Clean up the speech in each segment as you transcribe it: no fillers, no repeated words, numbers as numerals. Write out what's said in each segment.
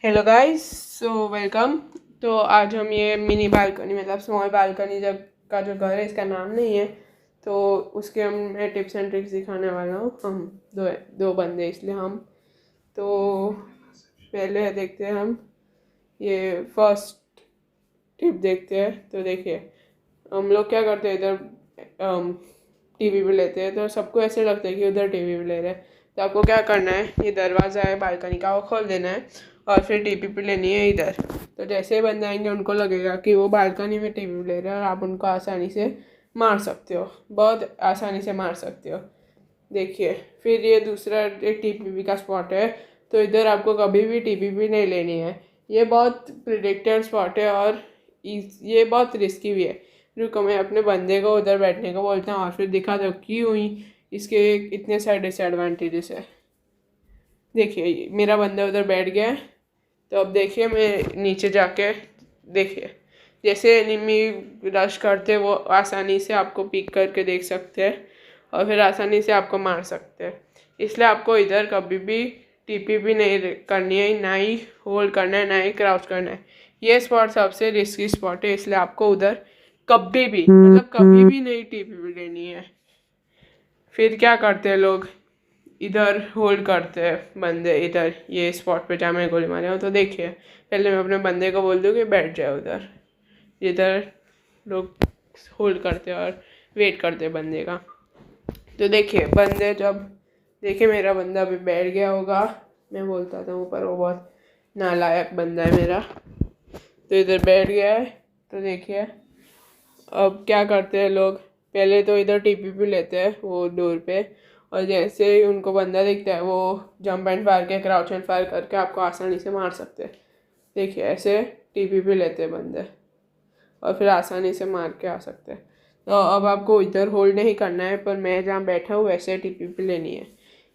Hello guys, so welcome. तो आज हम ये मिनी बालकनी मतलब स्मॉल बालकनी जब का जो घर है इसका नाम नहीं है, तो उसके मैं टिप्स एंड ट्रिक्स दिखाने वाला हूँ। हम दो बंदे इसलिए हम तो पहले देखते हैं हम ये फर्स्ट टिप देखते हैं। तो देखिए हम लोग क्या करते हैं, इधर टीवी भी लेते हैं तो सबको ऐसे लगता है कि उधर टीवी भी ले रहे हैं। तो आपको क्या करना है, ये दरवाज़ा है बालकनी का वो खोल देना है और फिर टीवी भी लेनी है इधर। तो जैसे ही बंदे आएंगे उनको लगेगा कि वो बालकनी में टीवी ले रहे हैं और आप उनको आसानी से मार सकते हो, बहुत आसानी से मार सकते हो। देखिए फिर ये दूसरा एक टीपीपी का स्पॉट है। तो इधर आपको कभी भी टीपीपी नहीं लेनी है, ये बहुत प्रिडिक्टेड स्पॉट है और ये बहुत रिस्की भी है। रुको मैं अपने बंदे को उधर बैठने को बोलता हूँ और फिर दिखा दो क्यों ही इसके इतने सारे डिसएडवांटेजेस है। देखिए मेरा बंदा उधर बैठ गया है। तो अब देखिए मैं नीचे जाके देखिए जैसे एनिमी रश करते वो आसानी से आपको पिक करके देख सकते हैं और फिर आसानी से आपको मार सकते हैं। इसलिए आपको इधर कभी भी टीपी भी नहीं करनी है, ना ही होल्ड करना है, ना ही क्राउच करना है। ये स्पॉट सबसे रिस्की स्पॉट है, इसलिए आपको उधर कभी भी मतलब कभी भी नहीं टीपी भी लेनी है। फिर क्या करते हैं लोग, इधर होल्ड करते हैं बंदे, इधर ये स्पॉट पे जहाँ मैं गोली मारे हूँ। तो देखिए पहले मैं अपने बंदे को बोल दूँ कि बैठ जाए उधर, इधर लोग होल्ड करते हैं और वेट करते हैं बंदे का। तो देखिए बंदे जब देखिए मेरा बंदा अभी बैठ गया होगा, मैं बोलता था ऊपर वो बहुत नालायक बंदा है मेरा। तो इधर बैठ गया है। तो देखिए अब क्या करते हैं लोग, पहले तो इधर टीपीपी लेते हैं वो डोर पे और जैसे ही उनको बंदा दिखता है वो जंप एंड फायर के क्राउच एंड फायर करके आपको आसानी से मार सकते हैं। देखिए ऐसे टीपीपी लेते हैं बंदे और फिर आसानी से मार के आ सकते हैं। तो अब आपको इधर होल्ड नहीं करना है, पर मैं जहाँ बैठा हूँ वैसे टीपीपी लेनी है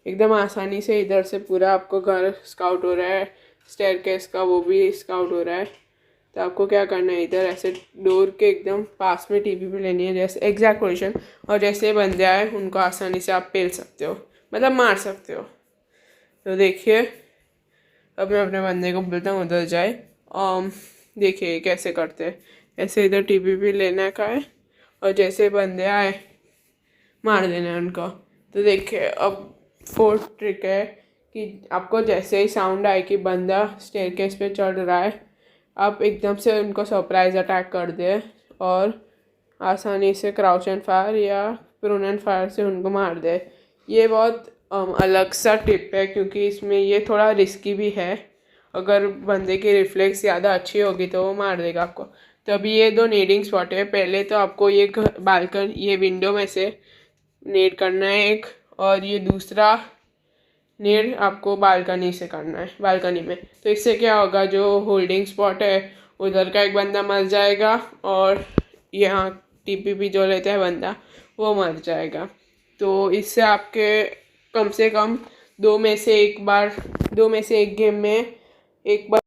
एकदम आसानी से। इधर से पूरा आपको घर स्काउट हो रहा है, स्टेयरकेस का वो भी स्काउट हो रहा है। तो आपको क्या करना है, इधर ऐसे डोर के एकदम पास में टीपीपी लेनी है, जैसे एग्जैक्ट पोजीशन। और जैसे बंदे आए उनको आसानी से आप पेल सकते हो, मतलब मार सकते हो। तो देखिए अब मैं अपने बंदे को बोलता हूँ उधर जाए। देखिए कैसे करते हैं, ऐसे इधर टीपीपी लेने का है और जैसे बंदे आए मार देना है उनको। तो देखिए अब फोर्थ ट्रिक है कि आपको जैसे ही साउंड आए कि बंदा स्टेयरकेस पे चढ़ रहा है, आप एकदम से उनको सरप्राइज अटैक कर दे और आसानी से क्राउच एंड फायर या प्रून एंड फायर से उनको मार दे। ये बहुत अलग सा टिप है क्योंकि इसमें ये थोड़ा रिस्की भी है। अगर बंदे की रिफ्लेक्स ज़्यादा अच्छी होगी तो वो मार देगा आपको। तो अभी ये दो नीडिंग स्पॉट है। पहले तो आपको ये बालकन ये विंडो में से नेड करना है एक, और ये दूसरा नेड आपको बालकनी से करना है, बालकनी में। तो इससे क्या होगा, जो होल्डिंग स्पॉट है उधर का एक बंदा मर जाएगा और यहाँ टीपीपी जो लेता है बंदा वो मर जाएगा। तो इससे आपके कम से कम दो में से एक गेम में एक बार